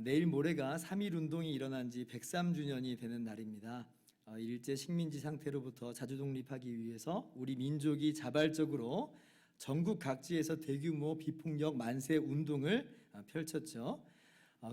내일 모레가 3.1운동이 일어난 지 103주년이 되는 날입니다. 일제 식민지 상태로부터 자주 독립하기 위해서 우리 민족이 자발적으로 전국 각지에서 대규모 비폭력 만세 운동을 펼쳤죠.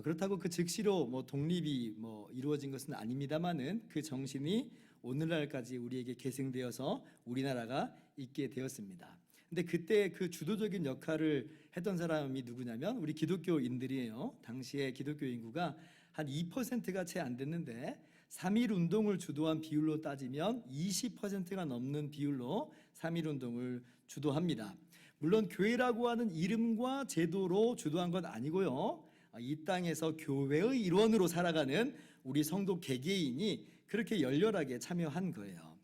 그렇다고 그 즉시로 독립이 이루어진 것은 아닙니다만은 그 정신이 오늘날까지 우리에게 계승되어서 우리나라가 있게 되었습니다. 근데 그때 그 주도적인 역할을 했던 사람이 누구냐면 우리 기독교인들이에요. 당시에 기독교 인구가 한 2%가 채 안 됐는데 3.1 운동을 주도한 비율로 따지면 20%가 넘는 비율로 3.1 운동을 주도합니다. 물론 교회라고 하는 이름과 제도로 주도한 건 아니고요. 이 땅에서 교회의 일원으로 살아가는 우리 성도 개개인이 그렇게 열렬하게 참여한 거예요.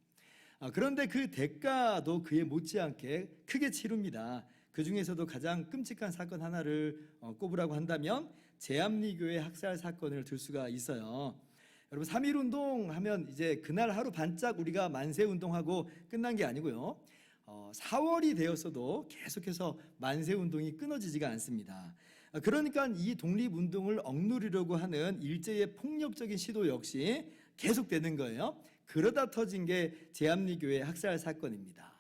그런데 그 대가도 그에 못지않게 크게 치릅니다. 그 중에서도 가장 끔찍한 사건 하나를 꼽으라고 한다면 제암리교회 학살 사건을 들 수가 있어요. 여러분 3.1 운동 하면 이제 그날 하루 반짝 우리가 만세 운동하고 끝난 게 아니고요. 4월이 되었어도 계속해서 만세 운동이 끊어지지가 않습니다. 그러니까 이 독립운동을 억누르려고 하는 일제의 폭력적인 시도 역시 계속되는 거예요. 그러다 터진 게 제암리교회 학살 사건입니다.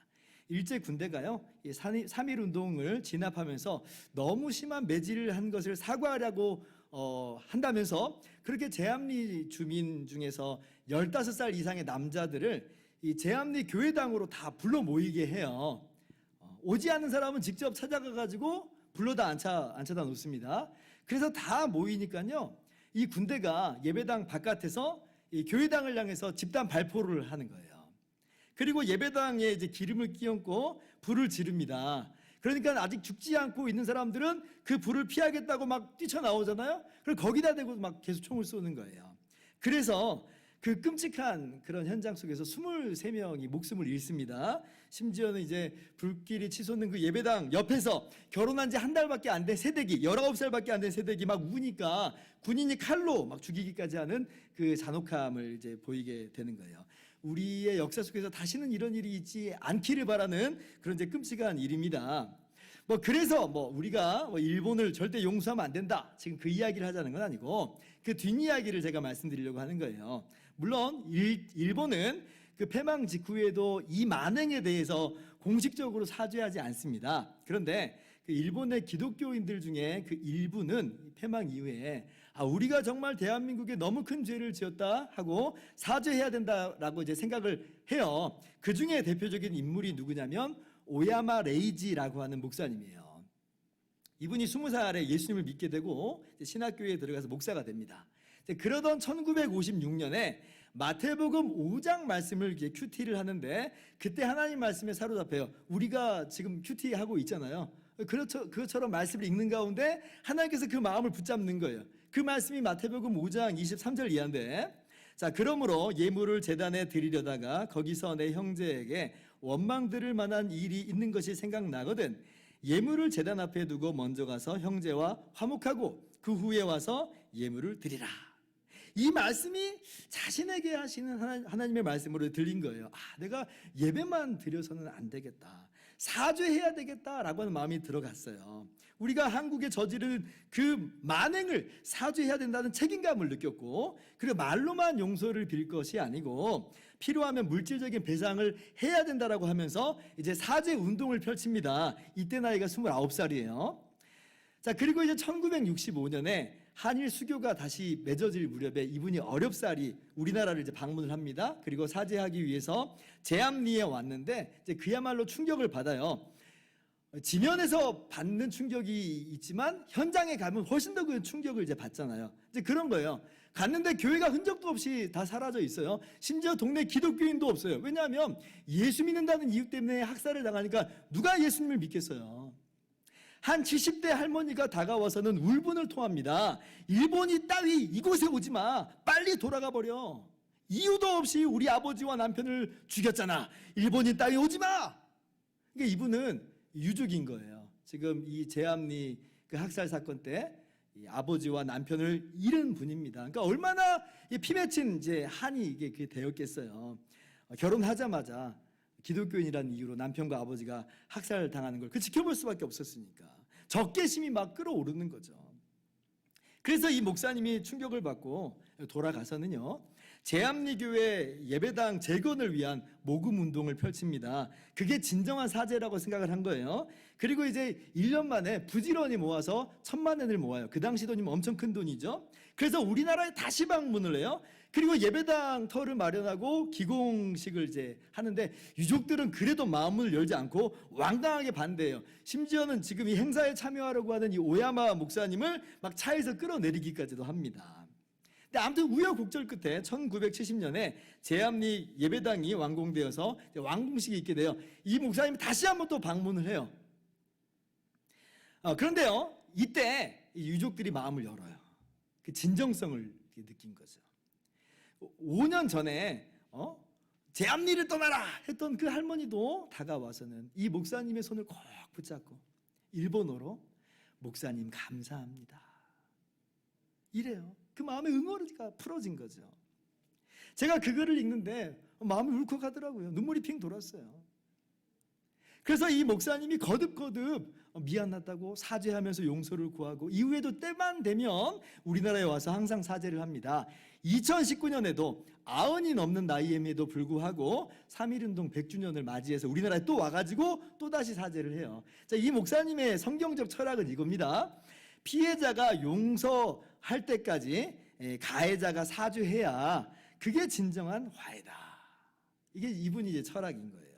일제 군대가요, 3.1 운동을 진압하면서 너무 심한 매질을 한 것을 사과하려고 한다면서 그렇게 제암리 주민 중에서 15살 이상의 남자들을 이 제암리 교회당으로 다 불러 모이게 해요. 오지 않는 사람은 직접 찾아가가지고 불러다 앉혀다 놓습니다. 그래서 다 모이니까요, 이 군대가 예배당 바깥에서 이 교회당을 향해서 집단 발포를 하는 거예요. 그리고 예배당에 이제 기름을 끼얹고 불을 지릅니다. 그러니까 아직 죽지 않고 있는 사람들은 그 불을 피하겠다고 막 뛰쳐나오잖아요. 그리고 거기다 대고 막 계속 총을 쏘는 거예요. 그래서 그 끔찍한 그런 현장 속에서 23명이 목숨을 잃습니다. 심지어는 이제 불길이 치솟는 그 예배당 옆에서 결혼한 지 한 달밖에 안 된 새댁이, 19살밖에 안 된 새댁이 막 우니까 군인이 칼로 막 죽이기까지 하는 그 잔혹함을 이제 보이게 되는 거예요. 우리의 역사 속에서 다시는 이런 일이 있지 않기를 바라는 그런 이제 끔찍한 일입니다. 그래서 우리가 일본을 절대 용서하면 안 된다, 지금 그 이야기를 하자는 건 아니고 그 뒷이야기를 제가 말씀드리려고 하는 거예요. 물론 일본은 그 패망 직후에도 이 만행에 대해서 공식적으로 사죄하지 않습니다. 그런데 그 일본의 기독교인들 중에 그 일부는 패망 이후에 우리가 정말 대한민국에 너무 큰 죄를 지었다 하고 사죄해야 된다라고 이제 생각을 해요. 그 중에 대표적인 인물이 누구냐면 오야마 레이지라고 하는 목사님이에요. 이분이 20살에 예수님을 믿게 되고 신학교에 들어가서 목사가 됩니다. 그러던 1956년에 마태복음 5장 말씀을 이제 큐티를 하는데 그때 하나님 말씀에 사로잡혀요. 우리가 지금 큐티하고 있잖아요. 그것처럼 말씀을 읽는 가운데 하나님께서 그 마음을 붙잡는 거예요. 그 말씀이 마태복음 5장 23절 이하인데, 자, 그러므로 예물을 제단에 드리려다가 거기서 내 형제에게 원망 들을 만한 일이 있는 것이 생각나거든 예물을 제단 앞에 두고 먼저 가서 형제와 화목하고 그 후에 와서 예물을 드리라. 이 말씀이 자신에게 하시는 하나님의 말씀으로 들린 거예요. 내가 예배만 드려서는 안 되겠다, 사죄해야 되겠다라고 하는 마음이 들어갔어요. 우리가 한국에 저지른 그 만행을 사죄해야 된다는 책임감을 느꼈고, 그리고 말로만 용서를 빌 것이 아니고 필요하면 물질적인 배상을 해야 된다라고 하면서 이제 사죄 운동을 펼칩니다. 이때 나이가 29살이에요. 자, 그리고 이제 1965년에 한일 수교가 다시 맺어질 무렵에 이분이 어렵사리 우리나라를 이제 방문을 합니다. 그리고 사죄하기 위해서 제암리에 왔는데 이제 그야말로 충격을 받아요. 지면에서 받는 충격이 있지만 현장에 가면 훨씬 더 그 충격을 이제 받잖아요. 이제 그런 거예요. 갔는데 교회가 흔적도 없이 다 사라져 있어요. 심지어 동네 기독교인도 없어요. 왜냐하면 예수 믿는다는 이유 때문에 학살을 당하니까 누가 예수님을 믿겠어요. 한 70대 할머니가 다가와서는 울분을 토합니다. 일본이 따위 이곳에 오지 마. 빨리 돌아가 버려. 이유도 없이 우리 아버지와 남편을 죽였잖아. 일본인 따위 오지 마. 그러니까 이분은 유족인 거예요. 지금 이 제암리 그 학살 사건 때 이 아버지와 남편을 잃은 분입니다. 그러니까 얼마나 피 맺힌 이제 한이 이게 되었겠어요. 결혼하자마자 기독교인이라는 이유로 남편과 아버지가 학살을 당하는 걸 지켜볼 수밖에 없었으니까 적개심이 막 끌어오르는 거죠. 그래서 이 목사님이 충격을 받고 돌아가서는요, 제암리교회 예배당 재건을 위한 모금 운동을 펼칩니다. 그게 진정한 사제라고 생각을 한 거예요. 그리고 이제 1년 만에 부지런히 모아서 1,000만 원을 모아요. 그 당시 돈이면 엄청 큰 돈이죠. 그래서 우리나라에 다시 방문을 해요. 그리고 예배당 터를 마련하고 기공식을 이제 하는데, 유족들은 그래도 마음을 열지 않고 완강하게 반대해요. 심지어는 지금 이 행사에 참여하려고 하는 이 오야마 목사님을 막 차에서 끌어내리기까지도 합니다. 근데 아무튼 우여곡절 끝에 1970년에 제암리 예배당이 완공되어서 완공식이 있게 돼요. 이 목사님이 다시 한번 또 방문을 해요. 그런데요, 이때 이 유족들이 마음을 열어요. 그 진정성을 느낀 거죠. 5년 전에 제암리를 떠나라 했던 그 할머니도 다가와서는 이 목사님의 손을 꼭 붙잡고 일본어로 목사님 감사합니다 이래요. 그 마음의 응어리가 풀어진 거죠. 제가 그 글을 읽는데 마음이 울컥하더라고요. 눈물이 핑 돌았어요. 그래서 이 목사님이 거듭거듭 미안하다고 사죄하면서 용서를 구하고, 이후에도 때만 되면 우리나라에 와서 항상 사죄를 합니다. 2019년에도 90이 넘는 나이임에도 불구하고 3.1운동 100주년을 맞이해서 우리나라에 또 와가지고 또다시 사죄를 해요. 자, 이 목사님의 성경적 철학은 이겁니다. 피해자가 용서할 때까지 가해자가 사죄해야 그게 진정한 화해다. 이게 이분이 이제 철학인 거예요.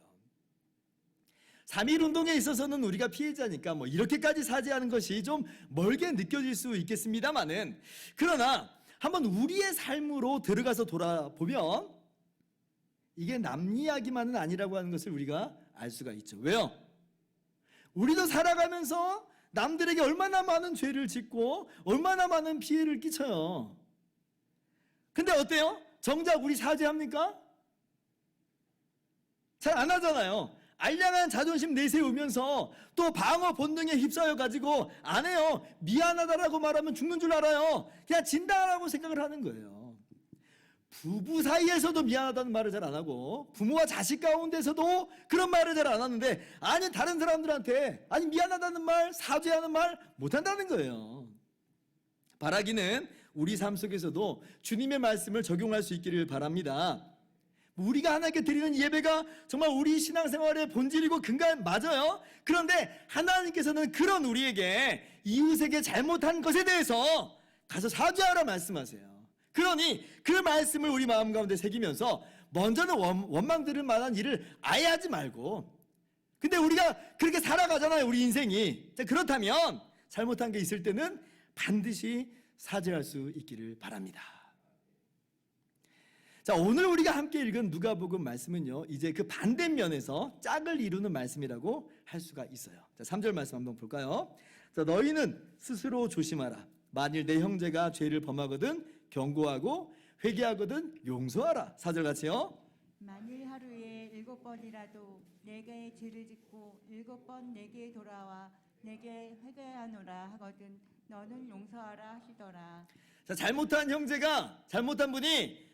3.1운동에 있어서는 우리가 피해자니까 뭐 이렇게까지 사죄하는 것이 좀 멀게 느껴질 수 있겠습니다만은, 그러나 한번 우리의 삶으로 들어가서 돌아보면 이게 남 이야기만은 아니라고 하는 것을 우리가 알 수가 있죠. 왜요? 우리도 살아가면서 남들에게 얼마나 많은 죄를 짓고 얼마나 많은 피해를 끼쳐요. 근데 어때요? 정작 우리 사죄합니까? 잘 안 하잖아요. 알량한 자존심 내세우면서 또 방어 본능에 휩싸여 가지고 안 해요. 미안하다라고 말하면 죽는 줄 알아요. 그냥 진다라고 생각을 하는 거예요. 부부 사이에서도 미안하다는 말을 잘 안 하고, 부모와 자식 가운데서도 그런 말을 잘 안 하는데, 아니 다른 사람들한테 아니 미안하다는 말, 사죄하는 말 못한다는 거예요. 바라기는 우리 삶 속에서도 주님의 말씀을 적용할 수 있기를 바랍니다. 우리가 하나님께 드리는 예배가 정말 우리 신앙생활의 본질이고 근간 맞아요. 그런데 하나님께서는 그런 우리에게 이웃에게 잘못한 것에 대해서 가서 사죄하라 말씀하세요. 그러니 그 말씀을 우리 마음 가운데 새기면서 먼저는 원망 들을 만한 일을 아예 하지 말고, 근데 우리가 그렇게 살아가잖아요, 우리 인생이. 자, 그렇다면 잘못한 게 있을 때는 반드시 사죄할 수 있기를 바랍니다. 자, 오늘 우리가 함께 읽은 누가복음 말씀은요, 이제 그 반대면에서 짝을 이루는 말씀이라고 할 수가 있어요. 자, 3절 말씀 한번 볼까요? 자, 너희는 스스로 조심하라. 만일 내 형제가 죄를 범하거든 경고하고 회개하거든 용서하라. 4절 같이요. 만일 하루에 7번이라도 내게 죄를 짓고 7번 내게 돌아와 내게 회개하노라 하거든 너는 용서하라 하시더라. 자, 잘못한 형제가, 잘못한 분이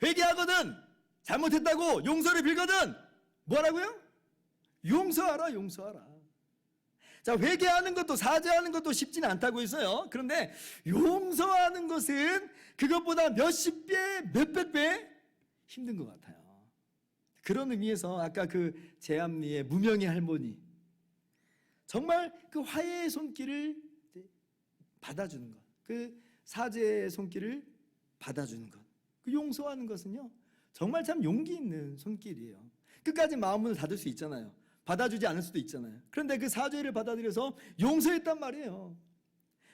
회개하거든, 잘못했다고 용서를 빌거든 뭐라고요? 용서하라, 용서하라. 자, 회개하는 것도 사죄하는 것도 쉽지는 않다고 했어요. 그런데 용서하는 것은 그것보다 몇십 배, 몇백 배 힘든 것 같아요. 그런 의미에서 아까 그 제암리의 무명의 할머니, 정말 그 화해의 손길을 받아주는 것, 그 사죄의 손길을 받아주는 것, 그 용서하는 것은요 정말 참 용기 있는 손길이에요. 끝까지 마음을 닫을 수 있잖아요. 받아주지 않을 수도 있잖아요. 그런데 그 사죄를 받아들여서 용서했단 말이에요.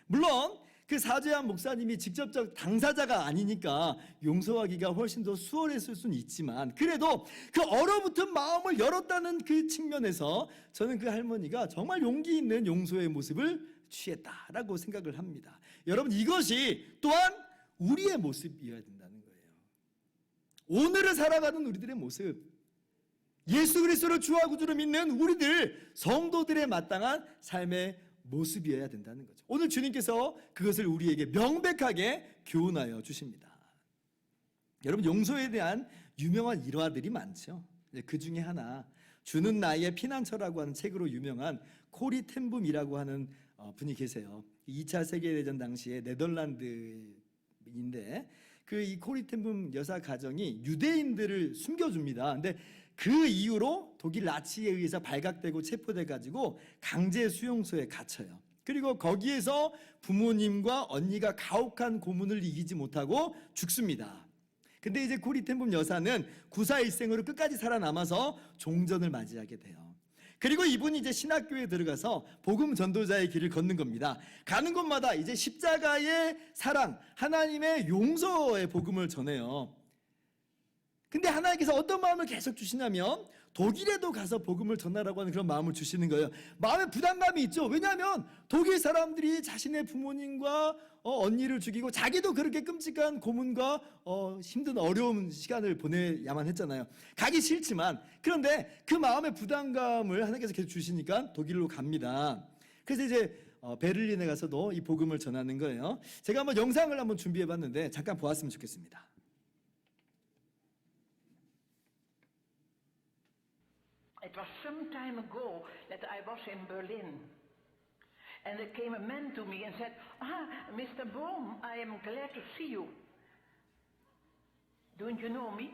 물론 그 사죄한 목사님이 직접적 당사자가 아니니까 용서하기가 훨씬 더 수월했을 수는 있지만, 그래도 그 얼어붙은 마음을 열었다는 그 측면에서 저는 그 할머니가 정말 용기 있는 용서의 모습을 취했다라고 생각을 합니다. 여러분, 이것이 또한 우리의 모습이어야 된다는 거예요. 오늘을 살아가는 우리들의 모습, 예수 그리스도를 주와 구주로 믿는 우리들 성도들의 마땅한 삶의 모습이어야 된다는 거죠. 오늘 주님께서 그것을 우리에게 명백하게 교훈하여 주십니다. 여러분, 용서에 대한 유명한 일화들이 많죠. 그 중에 하나, 주는 나의 피난처라고 하는 책으로 유명한 코리 텐붐이라고 하는 분이 계세요. 2차 세계대전 당시에 네덜란드인데 그 이 코리 텐붐 여사 가정이 유대인들을 숨겨줍니다. 근데 그 이후로 독일 나치에 의해서 발각되고 체포돼 가지고 강제 수용소에 갇혀요. 그리고 거기에서 부모님과 언니가 가혹한 고문을 이기지 못하고 죽습니다. 근데 이제 코리 텐붐 여사는 구사일생으로 끝까지 살아남아서 종전을 맞이하게 돼요. 그리고 이분이 이제 신학교에 들어가서 복음 전도자의 길을 걷는 겁니다. 가는 곳마다 이제 십자가의 사랑, 하나님의 용서의 복음을 전해요. 근데 하나님께서 어떤 마음을 계속 주시냐면 독일에도 가서 복음을 전하라고 하는 그런 마음을 주시는 거예요. 마음에 부담감이 있죠. 왜냐하면 독일 사람들이 자신의 부모님과 언니를 죽이고 자기도 그렇게 끔찍한 고문과 힘든 어려운 시간을 보내야만 했잖아요. 가기 싫지만 그런데 그 마음의 부담감을 하나님께서 계속 주시니까 독일로 갑니다. 그래서 이제 베를린에 가서도 이 복음을 전하는 거예요. 제가 한번 영상을 한번 준비해봤는데 잠깐 보았으면 좋겠습니다. It was some time ago that I was in Berlin. And there came a man to me and said, Mr. Bohm, I am glad to see you. Don't you know me?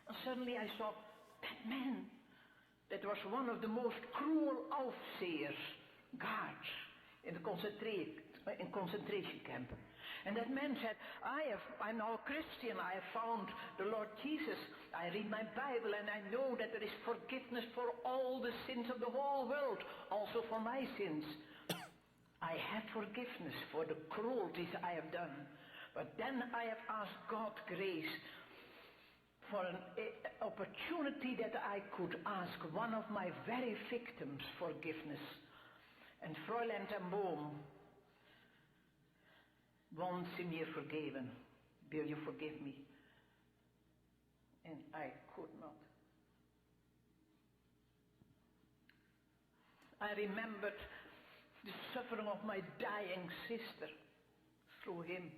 And suddenly I saw that man. That was one of the most cruel Aufsehers, guards, in the concentration camp. And that man said, I'm now a Christian. I have found the Lord Jesus. I read my Bible and I know that there is forgiveness for all the sins of the whole world, also for my sins. I have forgiveness for the cruelties I have done. But then I have asked God grace for an opportunity that I could ask one of my very victims forgiveness. And Fräulein ten Boom, once in mir vergeben. Will you forgive me? And I could not. I remembered the suffering of my dying sister through him.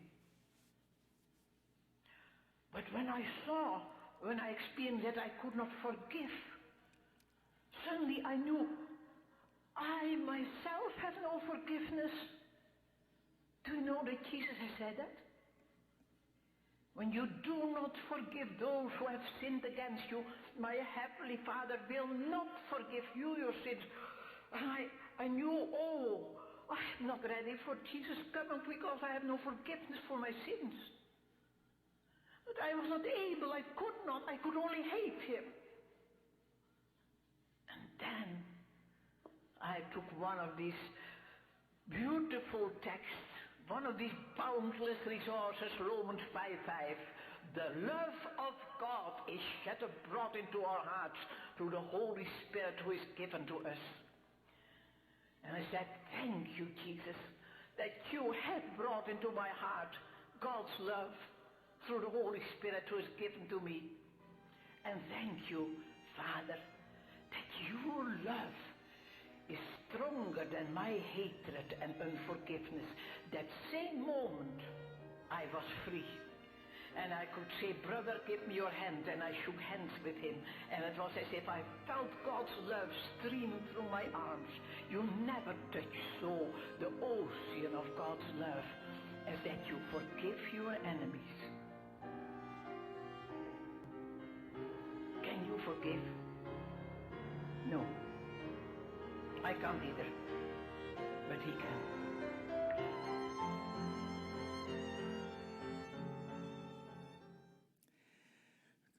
But when I experienced that I could not forgive, suddenly I knew I myself have no forgiveness. Do you know that Jesus has said that? When you do not forgive those who have sinned against you, my heavenly Father will not forgive you your sins. And I knew, I'm not ready for Jesus coming because I have no forgiveness for my sins. But I was not able, I could only hate him. And then I took one of these beautiful texts, one of these boundless resources, Romans 5:5. The love of God is shed abroad into our hearts through the Holy Spirit who is given to us. And I said, thank you, Jesus, that you have brought into my heart God's love through the Holy Spirit who is given to me. And thank you, Father, that your love is stronger than my hatred and unforgiveness. That same moment, I was free. And I could say, brother, give me your hand. And I shook hands with him. And it was as if I felt God's love streaming through my arms. You never touch so the ocean of God's love as that you forgive your enemies. Can you forgive? No. I can't either. But he can.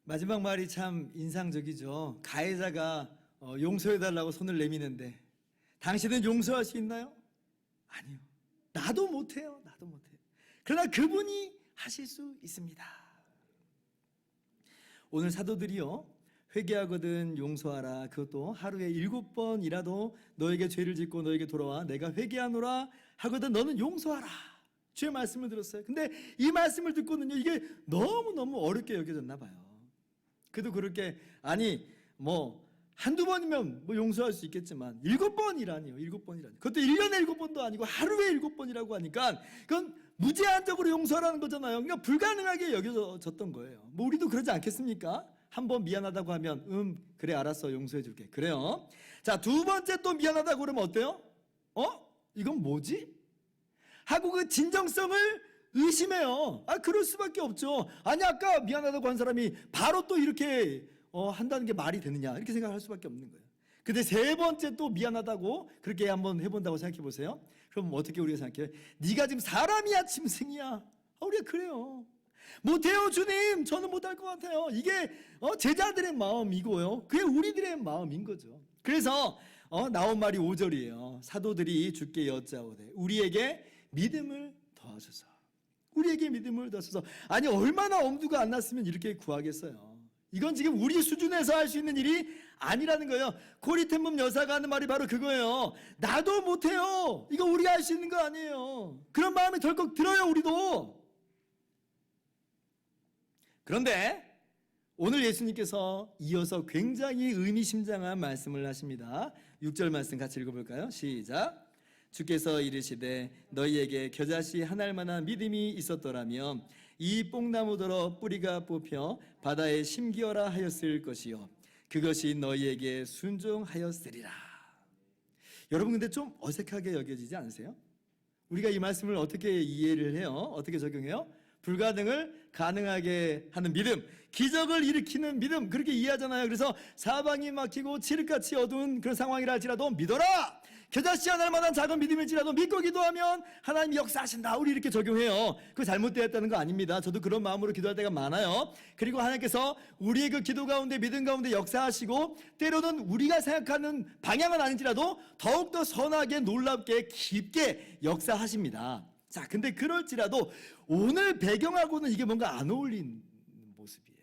마지막 말이 참 인상적이죠. 가해자가 용서해달라고 손을 내미는데 당신은 용서할 수 있나요? 아니요. 나도 못해요. 나도 못해요. 그러나 그분이 하실 수 있습니다. 오늘 사도들이요, 회개하거든 용서하라. 그것도 하루에 7번이라도 너에게 죄를 짓고 너에게 돌아와 내가 회개하노라 하거든 너는 용서하라. 주의 말씀을 들었어요. 근데 이 말씀을 듣고는요, 이게 너무너무 어렵게 여겨졌나 봐요. 그도 그렇게, 아니 한두 번이면 용서할 수 있겠지만 7번이라니요. 7번이라니. 그것도 1년에 7번도 아니고 하루에 7번이라고 하니까 그건 무제한적으로 용서하라는 거잖아요. 그러니까 불가능하게 여겨졌던 거예요. 우리도 그러지 않겠습니까? 한 번 미안하다고 하면 그래 알았어 용서해 줄게. 그래요. 자, 두 번째 또 미안하다고 그러면 어때요? 이건 뭐지? 하고 그 진정성을 의심해요. 그럴 수밖에 없죠. 아니, 아까 미안하다고 한 사람이 바로 또 이렇게 한다는 게 말이 되느냐, 이렇게 생각할 수밖에 없는 거예요. 근데 세 번째 또 미안하다고 그렇게 한번 해본다고 생각해 보세요. 그럼 어떻게 우리가 생각해요? 네가 지금 사람이야 짐승이야? 우리가 그래요. 못해요 주님, 저는 못할 것 같아요. 이게 제자들의 마음이고요, 그게 우리들의 마음인 거죠. 그래서 나온 말이 5절이에요. 사도들이 주께 여짜오되 우리에게 믿음을 더하소서. 우리에게 믿음을 더하소서. 아니, 얼마나 엄두가 안 났으면 이렇게 구하겠어요. 이건 지금 우리 수준에서 할 수 있는 일이 아니라는 거예요. 코리텐범 여사가 하는 말이 바로 그거예요. 나도 못해요. 이거 우리가 할 수 있는 거 아니에요. 그런 마음이 덜컥 들어요, 우리도. 그런데 오늘 예수님께서 이어서 굉장히 의미심장한 말씀을 하십니다. 6절 말씀 같이 읽어볼까요? 시작. 주께서 이르시되 너희에게 겨자씨 한 알만한 믿음이 있었더라면 이 뽕나무더러 뿌리가 뽑혀 바다에 심기어라 하였을 것이요 그것이 너희에게 순종하였으리라. 여러분, 근데 좀 어색하게 여겨지지 않으세요? 우리가 이 말씀을 어떻게 이해를 해요? 어떻게 적용해요? 불가능을 가능하게 하는 믿음, 기적을 일으키는 믿음, 그렇게 이해하잖아요. 그래서 사방이 막히고 칠흑같이 어두운 그런 상황이라 할지라도 믿어라. 겨자씨 하나를 만한 작은 믿음일지라도 믿고 기도하면 하나님이 역사하신다. 우리 이렇게 적용해요. 그거 잘못되었다는 거 아닙니다. 저도 그런 마음으로 기도할 때가 많아요. 그리고 하나님께서 우리의 그 기도 가운데 믿음 가운데 역사하시고 때로는 우리가 생각하는 방향은 아닌지라도 더욱더 선하게 놀랍게 깊게 역사하십니다. 자, 근데 그럴지라도 오늘 배경하고는 이게 뭔가 안 어울리는 모습이에요.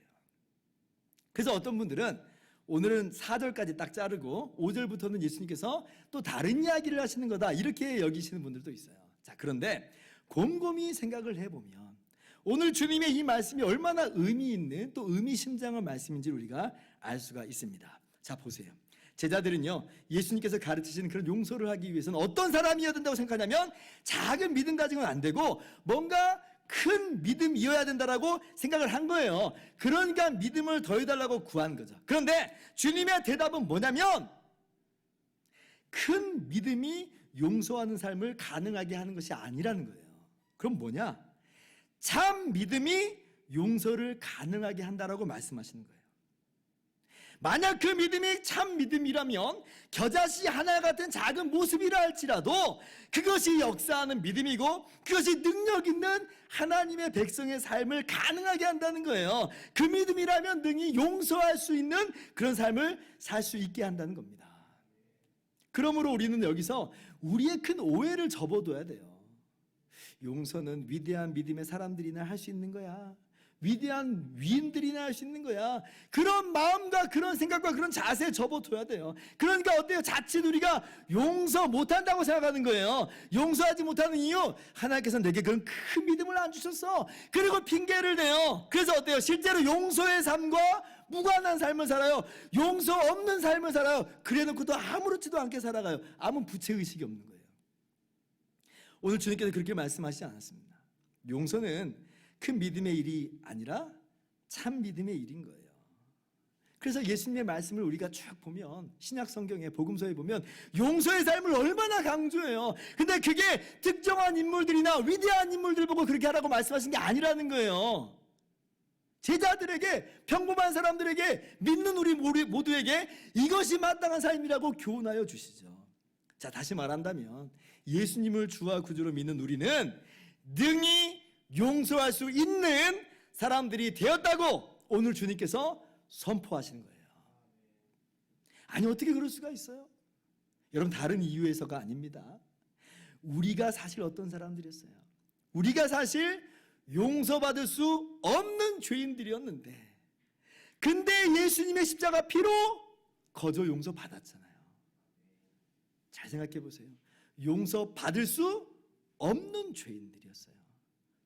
그래서 어떤 분들은 오늘은 4절까지 딱 자르고 5절부터는 예수님께서 또 다른 이야기를 하시는 거다, 이렇게 여기시는 분들도 있어요. 자, 그런데 곰곰이 생각을 해보면 오늘 주님의 이 말씀이 얼마나 의미 있는 또 의미심장한 말씀인지 우리가 알 수가 있습니다. 자, 보세요. 제자들은요, 예수님께서 가르치시는 그런 용서를 하기 위해서는 어떤 사람이어야 된다고 생각하냐면 작은 믿음 가지고는 안 되고 뭔가 큰 믿음이어야 된다라고 생각을 한 거예요. 그러니까 믿음을 더해달라고 구한 거죠. 그런데 주님의 대답은 뭐냐면 큰 믿음이 용서하는 삶을 가능하게 하는 것이 아니라는 거예요. 그럼 뭐냐? 참 믿음이 용서를 가능하게 한다라고 말씀하시는 거예요. 만약 그 믿음이 참 믿음이라면 겨자씨 하나 같은 작은 모습이라 할지라도 그것이 역사하는 믿음이고 그것이 능력 있는 하나님의 백성의 삶을 가능하게 한다는 거예요. 그 믿음이라면 능히 용서할 수 있는 그런 삶을 살 수 있게 한다는 겁니다. 그러므로 우리는 여기서 우리의 큰 오해를 접어둬야 돼요. 용서는 위대한 믿음의 사람들이나 할 수 있는 거야. 위대한 위인들이나 할 수 있는 거야. 그런 마음과 그런 생각과 그런 자세에 접어둬야 돼요. 그러니까 어때요? 자칫 우리가 용서 못한다고 생각하는 거예요. 용서하지 못하는 이유, 하나님께서 내게 그런 큰 믿음을 안 주셨어. 그리고 핑계를 대요. 그래서 어때요? 실제로 용서의 삶과 무관한 삶을 살아요. 용서 없는 삶을 살아요. 그래놓고도 아무렇지도 않게 살아가요. 아무 부채의식이 없는 거예요. 오늘 주님께서 그렇게 말씀하시지 않았습니다. 용서는 큰 믿음의 일이 아니라 참 믿음의 일인 거예요. 그래서 예수님의 말씀을 우리가 쭉 보면 신약 성경에 복음서에 보면 용서의 삶을 얼마나 강조해요. 근데 그게 특정한 인물들이나 위대한 인물들 보고 그렇게 하라고 말씀하신 게 아니라는 거예요. 제자들에게, 평범한 사람들에게, 믿는 우리 모두에게 이것이 마땅한 삶이라고 교훈하여 주시죠. 자, 다시 말한다면 예수님을 주와 구주로 믿는 우리는 능히 용서할 수 있는 사람들이 되었다고 오늘 주님께서 선포하시는 거예요. 아니, 어떻게 그럴 수가 있어요? 여러분, 다른 이유에서가 아닙니다. 우리가 사실 어떤 사람들이었어요? 우리가 사실 용서받을 수 없는 죄인들이었는데, 근데 예수님의 십자가 피로 거저 용서받았잖아요. 잘 생각해 보세요. 용서받을 수 없는 죄인들이었어요.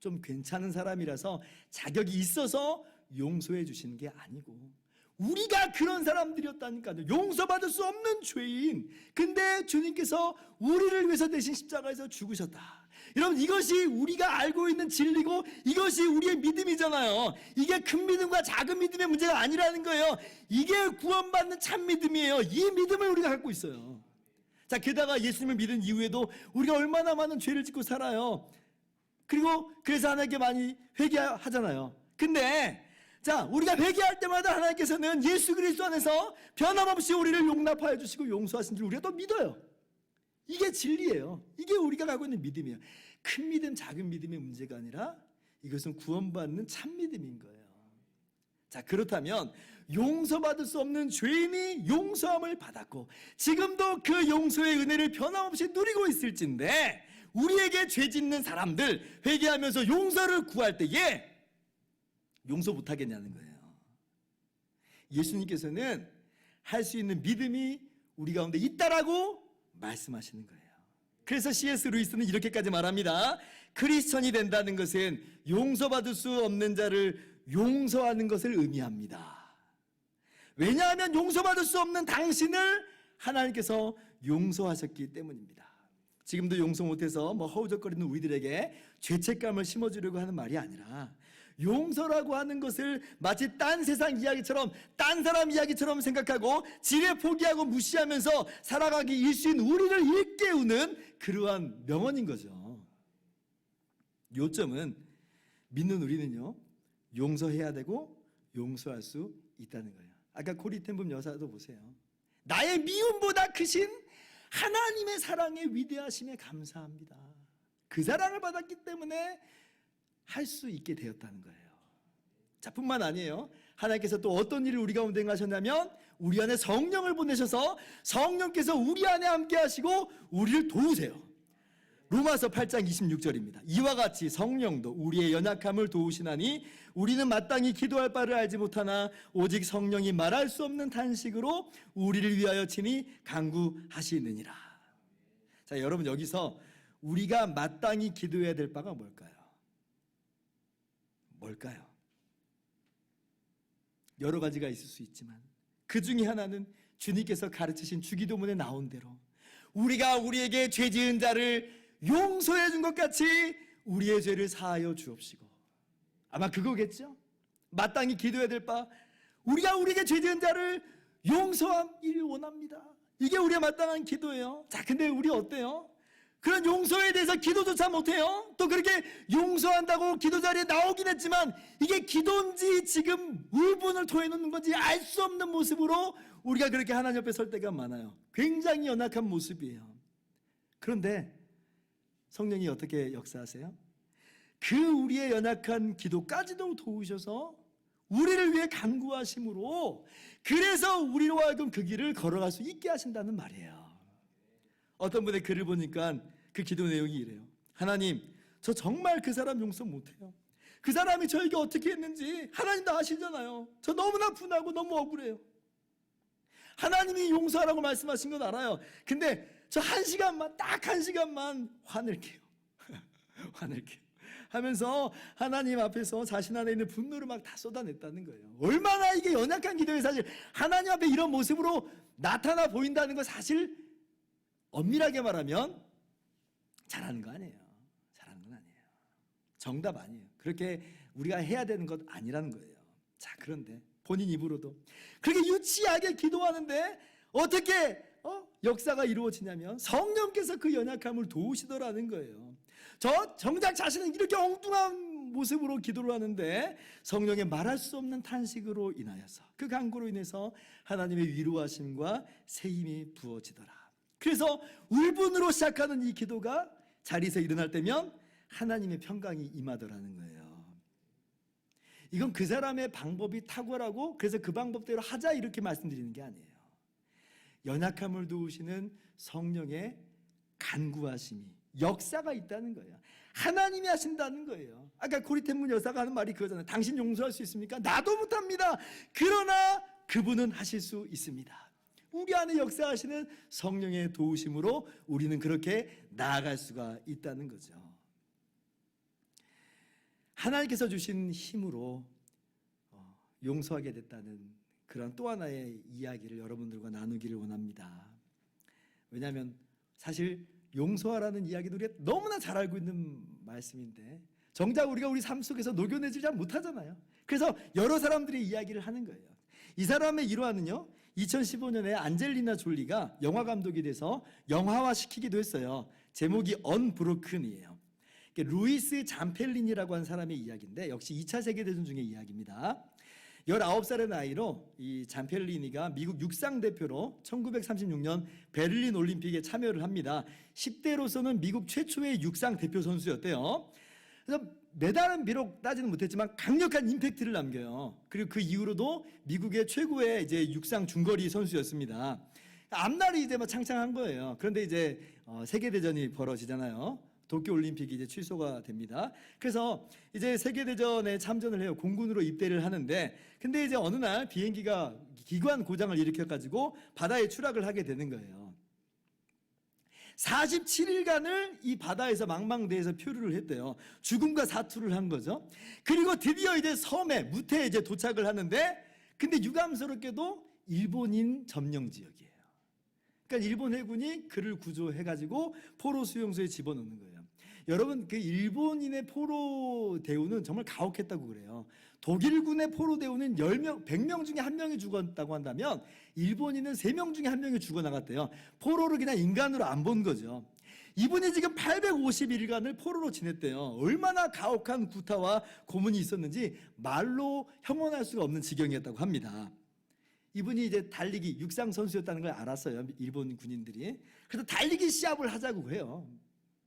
좀 괜찮은 사람이라서 자격이 있어서 용서해 주시는 게 아니고 우리가 그런 사람들이었다니까요. 용서받을 수 없는 죄인. 근데 주님께서 우리를 위해서 대신 십자가에서 죽으셨다. 여러분, 이것이 우리가 알고 있는 진리고 이것이 우리의 믿음이잖아요. 이게 큰 믿음과 작은 믿음의 문제가 아니라는 거예요. 이게 구원받는 참 믿음이에요. 이 믿음을 우리가 갖고 있어요. 자, 게다가 예수님을 믿은 이후에도 우리가 얼마나 많은 죄를 짓고 살아요. 그리고 그래서 하나님께 많이 회개하잖아요. 근데 자, 우리가 회개할 때마다 하나님께서는 예수 그리스도 안에서 변함없이 우리를 용납하여 주시고 용서하신 줄 우리가 또 믿어요. 이게 진리예요. 이게 우리가 갖고 있는 믿음이에요. 큰 믿음, 작은 믿음의 문제가 아니라 이것은 구원받는 참 믿음인 거예요. 자, 그렇다면 용서받을 수 없는 죄인이 용서함을 받았고 지금도 그 용서의 은혜를 변함없이 누리고 있을진데 우리에게 죄 짓는 사람들 회개하면서 용서를 구할 때에 용서 못하겠냐는 거예요. 예수님께서는 할 수 있는 믿음이 우리 가운데 있다라고 말씀하시는 거예요. 그래서 C.S. 루이스는 이렇게까지 말합니다. 크리스천이 된다는 것은 용서받을 수 없는 자를 용서하는 것을 의미합니다. 왜냐하면 용서받을 수 없는 당신을 하나님께서 용서하셨기 때문입니다. 지금도 용서 못해서 허우적거리는 우리들에게 죄책감을 심어주려고 하는 말이 아니라 용서라고 하는 것을 마치 딴 세상 이야기처럼 딴 사람 이야기처럼 생각하고 지레 포기하고 무시하면서 살아가기 일수인 우리를 일깨우는 그러한 명언인 거죠. 요점은 믿는 우리는요 용서해야 되고 용서할 수 있다는 거예요. 아까 고리텐분 여사도 보세요. 나의 미움보다 크신 하나님의 사랑의 위대하심에 감사합니다. 그 사랑을 받았기 때문에 할 수 있게 되었다는 거예요. 자, 뿐만 아니에요. 하나님께서 또 어떤 일을 우리 가운데 행하셨냐면 우리 안에 성령을 보내셔서 성령께서 우리 안에 함께 하시고 우리를 도우세요. 로마서 8장 26절입니다. 이와 같이 성령도 우리의 연약함을 도우시나니 우리는 마땅히 기도할 바를 알지 못하나 오직 성령이 말할 수 없는 탄식으로 우리를 위하여 친히 간구하시느니라. 자, 여러분, 여기서 우리가 마땅히 기도해야 될 바가 뭘까요? 뭘까요? 여러 가지가 있을 수 있지만 그 중에 하나는 주님께서 가르치신 주기도문에 나온 대로 우리가 우리에게 죄 지은 자를 용서해 준 것 같이 우리의 죄를 사하여 주옵시고, 아마 그거겠죠? 마땅히 기도해야 될 바, 우리가 우리에게 죄 지은 자를 용서하기를 원합니다. 이게 우리의 마땅한 기도예요. 자, 근데 우리 어때요? 그런 용서에 대해서 기도조차 못해요. 또 그렇게 용서한다고 기도 자리에 나오긴 했지만 이게 기도인지 지금 울분을 토해놓는 건지 알 수 없는 모습으로 우리가 그렇게 하나님 옆에 설 때가 많아요. 굉장히 연약한 모습이에요. 그런데 성령이 어떻게 역사하세요? 그 우리의 연약한 기도까지도 도우셔서 우리를 위해 간구하심으로 그래서 우리로 하여금 그 길을 걸어갈 수 있게 하신다는 말이에요. 어떤 분의 글을 보니까 그 기도 내용이 이래요. 하나님, 저 정말 그 사람 용서 못해요. 그 사람이 저에게 어떻게 했는지 하나님 다 아시잖아요. 저 너무나 분하고 너무 억울해요. 하나님이 용서하라고 말씀하신 건 알아요. 근데 저 한 시간만, 딱 한 시간만 화낼게요. 화낼게요 하면서 하나님 앞에서 자신 안에 있는 분노를 막 다 쏟아냈다는 거예요. 얼마나 이게 연약한 기도에 사실 하나님 앞에 이런 모습으로 나타나 보인다는 거 사실 엄밀하게 말하면 잘하는 거 아니에요. 잘하는 건 아니에요. 정답 아니에요. 그렇게 우리가 해야 되는 것 아니라는 거예요. 자, 그런데 본인 입으로도 그렇게 유치하게 기도하는데 어떻게 역사가 이루어지냐면 성령께서 그 연약함을 도우시더라는 거예요. 저 정작 자신은 이렇게 엉뚱한 모습으로 기도를 하는데 성령의 말할 수 없는 탄식으로 인하여서 그 간구로 인해서 하나님의 위로하심과 새 힘이 부어지더라. 그래서 울분으로 시작하는 이 기도가 자리에서 일어날 때면 하나님의 평강이 임하더라는 거예요. 이건 그 사람의 방법이 탁월하고 그래서 그 방법대로 하자 이렇게 말씀드리는 게 아니에요. 연약함을 도우시는 성령의 간구하심이 역사가 있다는 거예요. 하나님이 하신다는 거예요. 아까 고리텐문 여사가 하는 말이 그거잖아요. 당신 용서할 수 있습니까? 나도 못합니다. 그러나 그분은 하실 수 있습니다. 우리 안에 역사하시는 성령의 도우심으로 우리는 그렇게 나아갈 수가 있다는 거죠. 하나님께서 주신 힘으로 용서하게 됐다는 그런 또 하나의 이야기를 여러분들과 나누기를 원합니다. 왜냐하면 사실 용서하라는 이야기도 우리가 너무나 잘 알고 있는 말씀인데 정작 우리가 우리 삶 속에서 녹여내지 잘 못하잖아요. 그래서 여러 사람들이 이야기를 하는 거예요. 이 사람의 일화는요, 2015년에 안젤리나 졸리가 영화 감독이 돼서 영화화 시키기도 했어요. 제목이 언브로큰이에요. 루이스 잠펠린이라고 하는 사람의 이야기인데 역시 2차 세계대전 중의 이야기입니다. 19살의 나이로 이 잠펠리니가 미국 육상 대표로 1936년 베를린 올림픽에 참여를 합니다. 10대로서는 미국 최초의 육상 대표 선수였대요. 그래서 메달은 비록 따지는 못했지만 강력한 임팩트를 남겨요. 그리고 그 이후로도 미국의 최고의 이제 육상 중거리 선수였습니다. 앞날이 이제 막 창창한 거예요. 그런데 이제 세계 대전이 벌어지잖아요. 도쿄 올림픽이 이제 취소가 됩니다. 그래서 이제 세계 대전에 참전을 해요. 공군으로 입대를 하는데, 근데 이제 어느 날 비행기가 기관 고장을 일으켜 가지고 바다에 추락을 하게 되는 거예요. 47일간을 이 바다에서 망망대해서 표류를 했대요. 죽음과 사투를 한 거죠. 그리고 드디어 이제 섬에 무태에 이제 도착을 하는데, 근데 유감스럽게도 일본인 점령 지역이에요. 그러니까 일본 해군이 그를 구조해가지고 포로 수용소에 집어넣는 거예요. 여러분, 그 일본인의 포로 대우는 정말 가혹했다고 그래요. 독일군의 포로 대우는 10명, 100명 중에 1명이 죽었다고 한다면 일본인은 3명 중에 1명이 죽어나갔대요. 포로를 그냥 인간으로 안 본 거죠. 이분이 지금 851일간을 포로로 지냈대요. 얼마나 가혹한 구타와 고문이 있었는지 말로 형언할 수가 없는 지경이었다고 합니다. 이분이 이제 달리기 육상 선수였다는 걸 알았어요. 일본 군인들이. 그래서 달리기 시합을 하자고 해요.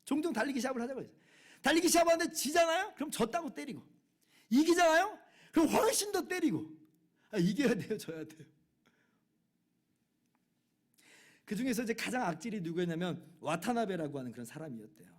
종종 달리기 시합을 하자고 해요. 달리기 시합하는데 지잖아요? 그럼 졌다고 때리고. 이기잖아요? 그럼 훨씬 더 때리고. 이겨야 돼요, 져야 돼요. 그 중에서 이제 가장 악질이 누구였냐면 와타나베라고 하는 그런 사람이었대요.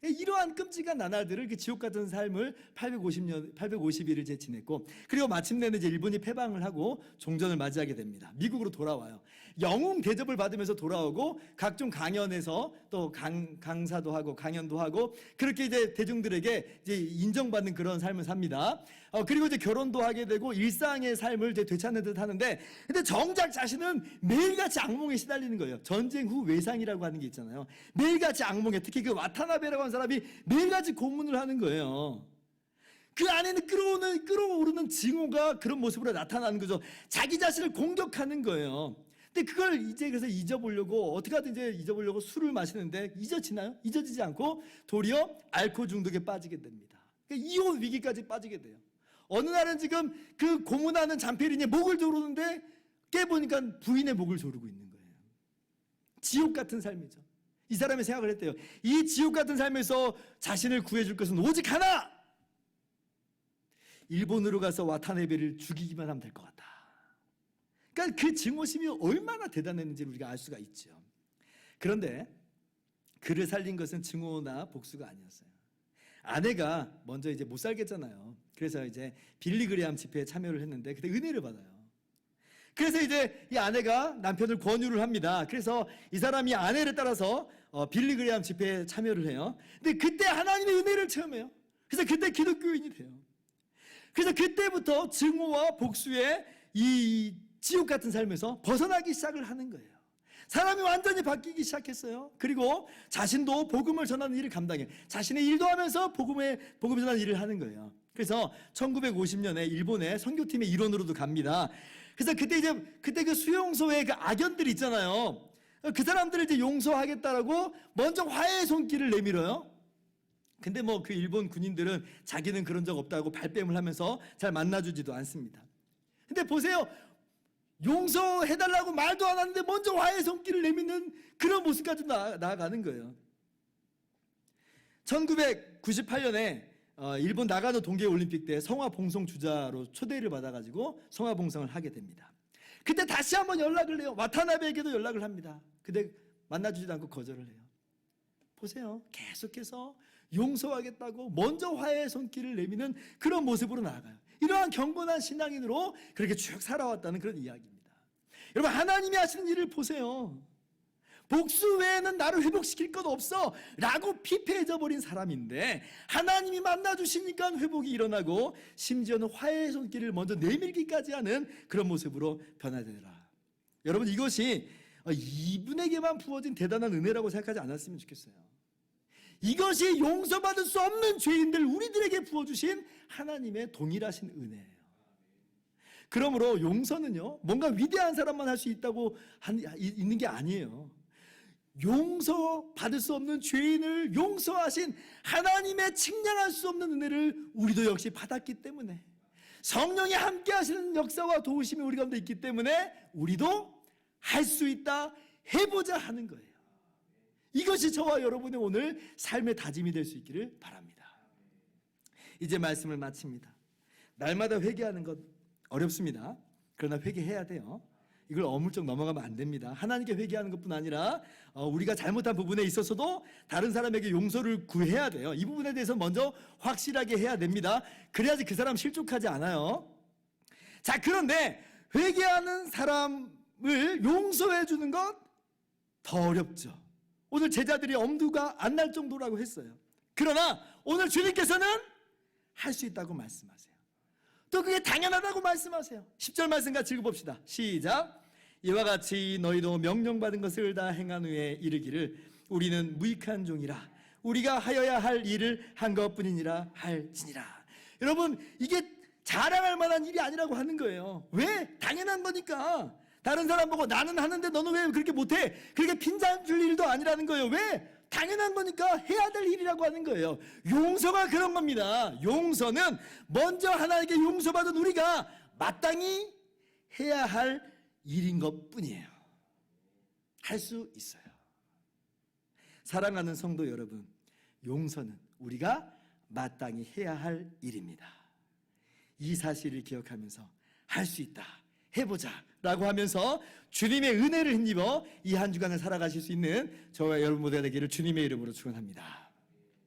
이러한 끔찍한 나날들을 그 지옥 같은 삶을 850일을 이제 지냈고, 그리고 마침내는 이제 일본이 패방을 하고 종전을 맞이하게 됩니다. 미국으로 돌아와요. 영웅 대접을 받으면서 돌아오고 각종 강연에서 또 강사도 하고 강연도 하고 그렇게 이제 대중들에게 이제 인정받는 그런 삶을 삽니다. 그리고 이제 결혼도 하게 되고 일상의 삶을 이제 되찾는 듯 하는데, 근데 정작 자신은 매일같이 악몽에 시달리는 거예요. 전쟁 후 외상이라고 하는 게 있잖아요. 매일같이 악몽에, 특히 그 와타나베라고 하는 사람이 매일같이 고문을 하는 거예요. 그 안에는 끌어오르는 징후가 그런 모습으로 나타나는 거죠. 자기 자신을 공격하는 거예요. 근데 그걸 이제 그래서 잊어보려고 어떻게 하든 이제 잊어보려고 술을 마시는데 잊어지나요? 잊어지지 않고 도리어 알코올 중독에 빠지게 됩니다. 그러니까 이혼 위기까지 빠지게 돼요. 어느 날은 지금 그 고문하는 잠페린이 목을 조르는데 깨보니까 부인의 목을 조르고 있는 거예요. 지옥 같은 삶이죠. 이 사람이 생각을 했대요. 이 지옥 같은 삶에서 자신을 구해줄 것은 오직 하나! 일본으로 가서 와타나베를 죽이기만 하면 될 것 같다. 그러니까 그 증오심이 얼마나 대단했는지를 우리가 알 수가 있죠. 그런데 그를 살린 것은 증오나 복수가 아니었어요. 아내가 먼저 이제 못 살겠잖아요. 그래서 이제 빌리그레암 집회에 참여를 했는데 그때 은혜를 받아요. 그래서 이제 이 아내가 남편을 권유를 합니다. 그래서 이 사람이 아내를 따라서 빌리그레암 집회에 참여를 해요. 근데 그때 하나님의 은혜를 체험해요. 그래서 그때 기독교인이 돼요. 그래서 그때부터 증오와 복수의 이 지옥 같은 삶에서 벗어나기 시작을 하는 거예요. 사람이 완전히 바뀌기 시작했어요. 그리고 자신도 복음을 전하는 일을 감당해요. 자신의 일도 하면서 복음 전하는 일을 하는 거예요. 그래서 1950년에 일본의 선교팀의 일원으로도 갑니다. 그래서 그때 그 수용소에 그 악연들 있잖아요. 그 사람들을 이제 용서하겠다라고 먼저 화해의 손길을 내밀어요. 근데 뭐 그 일본 군인들은 자기는 그런 적 없다고 발뺌을 하면서 잘 만나주지도 않습니다. 근데 보세요. 용서해달라고 말도 안 하는데 먼저 화해의 손길을 내미는 그런 모습까지 나아가는 거예요. 1998년에 일본 나가노 동계올림픽 때 성화봉송 주자로 초대를 받아가지고 성화봉송을 하게 됩니다. 그때 다시 한번 연락을 해요. 와타나베에게도 연락을 합니다. 근데 만나주지도 않고 거절을 해요. 보세요. 계속해서 용서하겠다고 먼저 화해의 손길을 내미는 그런 모습으로 나아가요. 이러한 경건한 신앙인으로 그렇게 쭉 살아왔다는 그런 이야기입니다. 여러분, 하나님이 하시는 일을 보세요. 복수 외에는 나를 회복시킬 것 없어 라고 피폐해져 버린 사람인데 하나님이 만나주시니까 회복이 일어나고 심지어는 화해의 손길을 먼저 내밀기까지 하는 그런 모습으로 변화되더라. 여러분, 이것이 이분에게만 부어진 대단한 은혜라고 생각하지 않았으면 좋겠어요. 이것이 용서받을 수 없는 죄인들 우리들에게 부어주신 하나님의 동일하신 은혜예요. 그러므로 용서는요, 뭔가 위대한 사람만 할 수 있다고 있는 게 아니에요. 용서받을 수 없는 죄인을 용서하신 하나님의 측량할 수 없는 은혜를 우리도 역시 받았기 때문에, 성령이 함께 하시는 역사와 도우심이 우리 가운데 있기 때문에 우리도 할 수 있다, 해보자 하는 거예요. 이것이 저와 여러분의 오늘 삶의 다짐이 될 수 있기를 바랍니다. 이제 말씀을 마칩니다. 날마다 회개하는 것 어렵습니다. 그러나 회개해야 돼요. 이걸 어물쩍 넘어가면 안 됩니다. 하나님께 회개하는 것뿐 아니라 우리가 잘못한 부분에 있어서도 다른 사람에게 용서를 구해야 돼요. 이 부분에 대해서 먼저 확실하게 해야 됩니다. 그래야지 그 사람 실족하지 않아요. 자, 그런데 회개하는 사람을 용서해 주는 것 더 어렵죠. 오늘 제자들이 엄두가 안 날 정도라고 했어요. 그러나 오늘 주님께서는 할 수 있다고 말씀하세요. 또 그게 당연하다고 말씀하세요. 10절 말씀 같이 읽어봅시다. 시작. 이와 같이 너희도 명령받은 것을 다 행한 후에 이르기를 우리는 무익한 종이라 우리가 하여야 할 일을 한 것뿐이니라 할지니라. 여러분, 이게 자랑할 만한 일이 아니라고 하는 거예요. 왜? 당연한 거니까. 다른 사람 보고 나는 하는데 너는 왜 그렇게 못해? 그렇게 핀잔 줄 일도 아니라는 거예요. 왜? 당연한 거니까 해야 될 일이라고 하는 거예요. 용서가 그런 겁니다. 용서는 먼저 하나님께 용서받은 우리가 마땅히 해야 할 일인 것뿐이에요. 할 수 있어요. 사랑하는 성도 여러분, 용서는 우리가 마땅히 해야 할 일입니다. 이 사실을 기억하면서 할 수 있다, 해보자 라고 하면서 주님의 은혜를 힘입어 이 한 주간을 살아가실 수 있는 저와 여러분 모두가 되기를 주님의 이름으로 축원합니다.